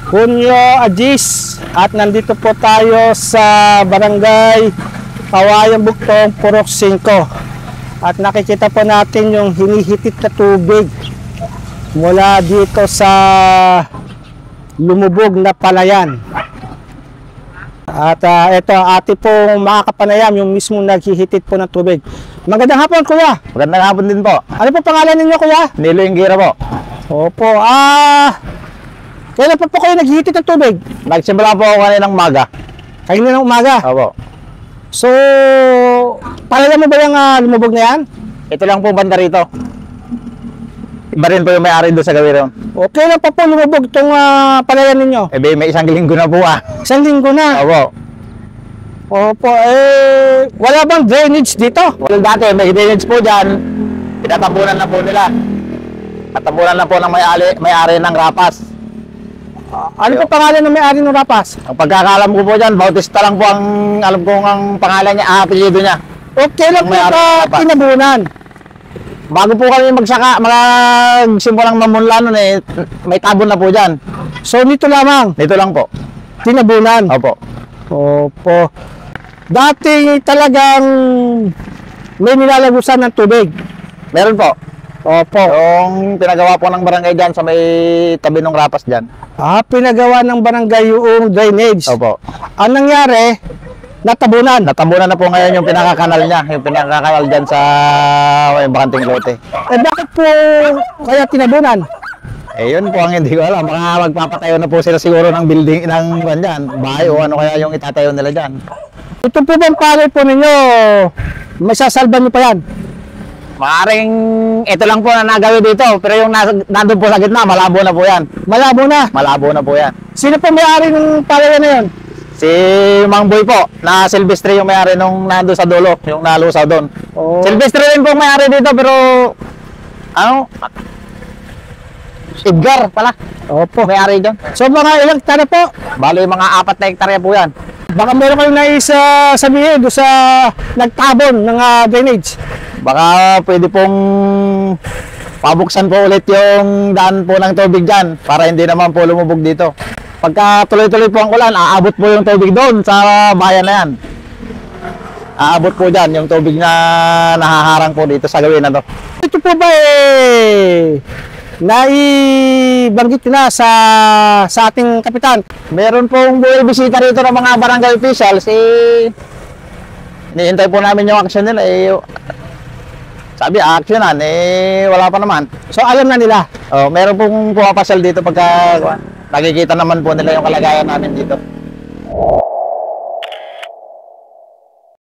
Junio Agis at nandito po tayo sa Barangay Kawayan Bugtong, Purok 5 at nakikita po natin yung hinihitit na tubig mula dito sa lumubog na palayan. At ito, ate pong makakapanayam, yung mismo naghihitit po ng tubig. Magandang hapon, kuya. Magandang hapon din po. Ano po pangalan ninyo, kuya? Nilo Ingira po. Opo, kailan pa po kayo naghihitit ng tubig? Nagsimula po ako kaninang umaga. Kaninang umaga? Opo. So, palayan mo ba yung lumubog na yan? Ito lang po banda rito. Iba rin po yung may-ari doon sa gawin. Okay lang pa po lumubog itong palayan ninyo? May isang linggo na po Isang linggo na? Opo. Opo, wala bang drainage dito? Well, dati may drainage po dyan. Pinatabunan na po nila. Patabunan na po ng may-ari ng Rapas. Ano po pangalan ng may-ari ng Rapas? Ang pagkakalam ko po dyan, Bautista lang po ang alam ko ang pangalan niya, apelyido niya. Okay lang po tinabunan. Bago po kami magsimulang mamunla nun may tabon na po dyan. So nito lamang? Nito lang po. Tinabunan? Opo. Opo. Dati talagang may nilalagusan ng tubig? Meron po. Opo. Yung pinagawa po ng barangay dyan sa may tabi ng Rapas dyan. Pinagawa ng barangay yung drainage? Opo. Ang nangyari, natabunan? Natabunan na po ngayon yung pinakakanal niya. Yung pinakakanal dyan sa may bakanting lote. Bakit po kaya tinabunan? Yun po ang hindi ko alam. Baka magpapatayo na po sila siguro ng building, ng dyan, bahay o ano kaya yung itatayo nila dyan. Ito po bang palay po ninyo, masasalban niyo pa yan? Maaring ito lang po na nagawin dito, pero yung nandun po sa gitna, malabo na po yan. Malabo na? Malabo na po yan. Sino po may-ari ng palayan na yun? Si Mang Boy po, na Silvestre yung may-ari nung nandun sa dulo, yung nalusaw doon. Oh. Silvestre rin po may-ari dito, pero Edgar pala. Opo. May-ari dyan. So mga ilang hektarya po? Bali mga 4 na hektarya po yan. Baka meron kayong nais sabihin doon sa nagtabon ng drainage? Baka pwede pong pabuksan po ulit yung daan po ng tubig dyan para hindi naman po lumubog dito. Pagka tuloy-tuloy po ang ulan, aabot po yung tubig doon sa bayan na yan. Aabot po dyan yung tubig na nahaharang po dito sa gawin na to. Ito po ba naibanggit na sa ating kapitan? Meron pong buhay bisita rito ng mga barangay officials. Hinihintay po namin yung action nila. Sabi, actionan, wala pa naman. So alam na nila? Meron pong pumapasyal dito pagka nakikita naman po nila yung kalagayan namin dito.